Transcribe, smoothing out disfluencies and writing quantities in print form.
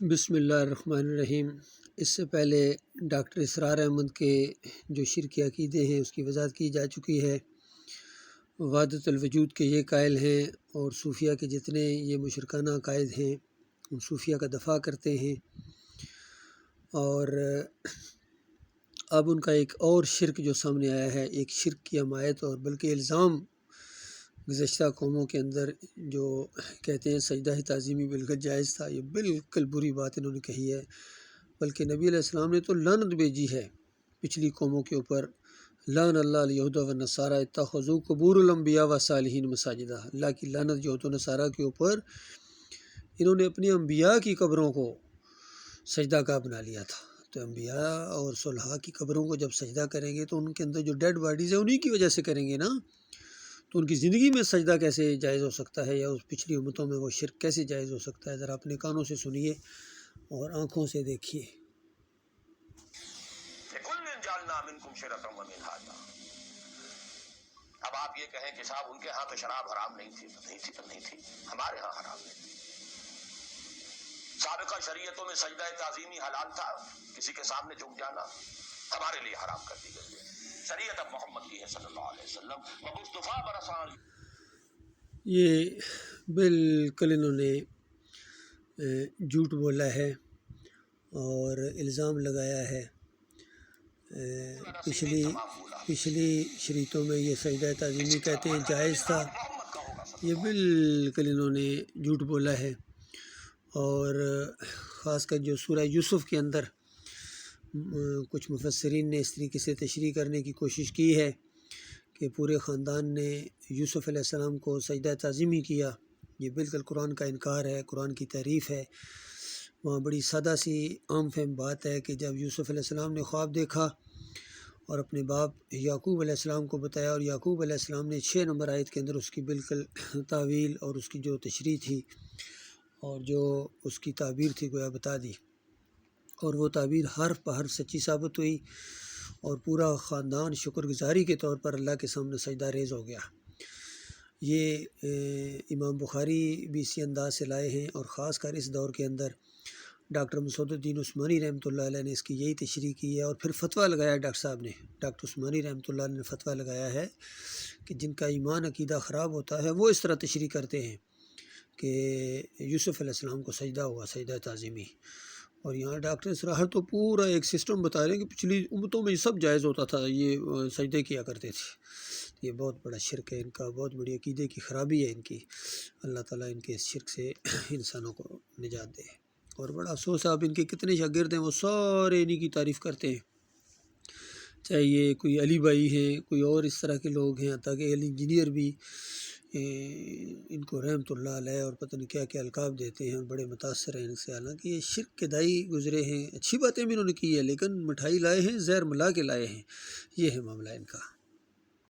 بسم اللہ الرحمن الرحیم۔ اس سے پہلے ڈاکٹر اسرار احمد کے جو شرکی عقیدے ہیں اس کی وضاحت کی جا چکی ہے۔ وحدت الوجود کے یہ قائل ہیں اور صوفیہ کے جتنے یہ مشرکانہ عقائد ہیں ان صوفیہ کا دفاع کرتے ہیں۔ اور اب ان کا ایک اور شرک جو سامنے آیا ہے، ایک شرک کی حمایت اور بلکہ الزام گزشتہ قوموں کے اندر جو کہتے ہیں سجدہ تعظیمی بالکل جائز تھا، یہ بالکل بری بات انہوں نے کہی ہے۔ بلکہ نبی علیہ السلام نے تو لعنت بھیجی ہے پچھلی قوموں کے اوپر، لعن اللہ الیہود والنصارى اتخذوا قبور الانبیاء والصالحین مساجدہ۔ اللہ کی لعنت یہود و نصارہ کے اوپر، انہوں نے اپنی انبیاء کی قبروں کو سجدہ گاہ بنا لیا تھا۔ تو انبیاء اور صلحاء کی قبروں کو جب سجدہ کریں گے تو ان کے اندر جو ڈیڈ باڈیز ہیں انہی کی وجہ سے کریں گے نا، تو ان کی زندگی میں سجدہ کیسے جائز ہو سکتا ہے، یا اس پچھلی امتوں میں وہ شرک کیسے جائز ہو سکتا ہے؟ ذرا اپنے کانوں سے سنیے اور آنکھوں سے دیکھیے۔ اب آپ یہ کہیں کہ صاحب ان کے ہاں تو شراب حرام نہیں تھی، ہمارے ہاں حرام نہیں تھی۔ سابقہ شریعتوں میں سجدہ تعظیمی حلال تھا، کسی کے سامنے جھک جانا ہمارے لیے حرام کر دی گئی ہے۔ شریعت اب محمد کی ہے صلی اللہ علیہ وسلم، مصطفیٰ برسان۔ یہ بالکل انہوں نے جھوٹ بولا ہے اور الزام لگایا ہے۔ پچھلی شریعتوں میں یہ سجدہ تعظیمی کہتے ہیں جائز تھا، یہ بالکل انہوں نے جھوٹ بولا ہے۔ اور خاص کر جو سورہ یوسف کے اندر کچھ مفسرین نے اس طریقے سے تشریح کرنے کی کوشش کی ہے کہ پورے خاندان نے یوسف علیہ السلام کو سجدہ تعظیمی کیا، یہ بالکل قرآن کا انکار ہے، قرآن کی تعریف ہے۔ وہاں بڑی سادہ سی عام فہم بات ہے کہ جب یوسف علیہ السلام نے خواب دیکھا اور اپنے باپ یعقوب علیہ السلام کو بتایا، اور یعقوب علیہ السلام نے 6 نمبر آیت کے اندر اس کی بالکل تعویل اور اس کی جو تشریح تھی اور جو اس کی تعبیر تھی گویا بتا دی، اور وہ تعبیر حرف بہ حرف سچی ثابت ہوئی، اور پورا خاندان شکر گزاری کے طور پر اللہ کے سامنے سجدہ ریز ہو گیا۔ یہ امام بخاری بھی اسی انداز سے لائے ہیں، اور خاص کر اس دور کے اندر ڈاکٹر مسعود الدین عثمانی رحمۃ اللہ علیہ نے اس کی یہی تشریح کی ہے، اور پھر فتویٰ لگایا ڈاکٹر صاحب نے، ڈاکٹر عثمانی رحمۃ اللہ علیہ نے فتویٰ لگایا ہے کہ جن کا ایمان عقیدہ خراب ہوتا ہے وہ اس طرح تشریح کرتے ہیں کہ یوسف علیہ السلام کو سجدہ ہوا، سجدہ تعظیمی۔ اور یہاں ڈاکٹر اسرار تو پورا ایک سسٹم بتا رہے ہیں کہ پچھلی امتوں میں یہ سب جائز ہوتا تھا، یہ سجدے کیا کرتے تھے۔ یہ بہت بڑا شرک ہے ان کا، بہت بڑی عقیدے کی خرابی ہے ان کی۔ اللہ تعالیٰ ان کے اس شرک سے انسانوں کو نجات دے۔ اور بڑا افسوس ہے، اب ان کے کتنے شاگرد ہیں وہ سارے انہی کی تعریف کرتے ہیں، چاہے یہ کوئی علی بھائی ہیں، کوئی اور اس طرح کے لوگ ہیں، حتیٰ کہ انجینئر بھی ان کو رحمۃ اللہ علیہ اور پتہ نہیں کیا کیا القاب دیتے ہیں، بڑے متاثر ہیں ان سے۔ حالانکہ یہ شرک کے دائی گزرے ہیں، اچھی باتیں بھی انہوں نے کی ہے، لیکن مٹھائی لائے ہیں، زہر ملا کے لائے ہیں، یہ ہے معاملہ ان کا۔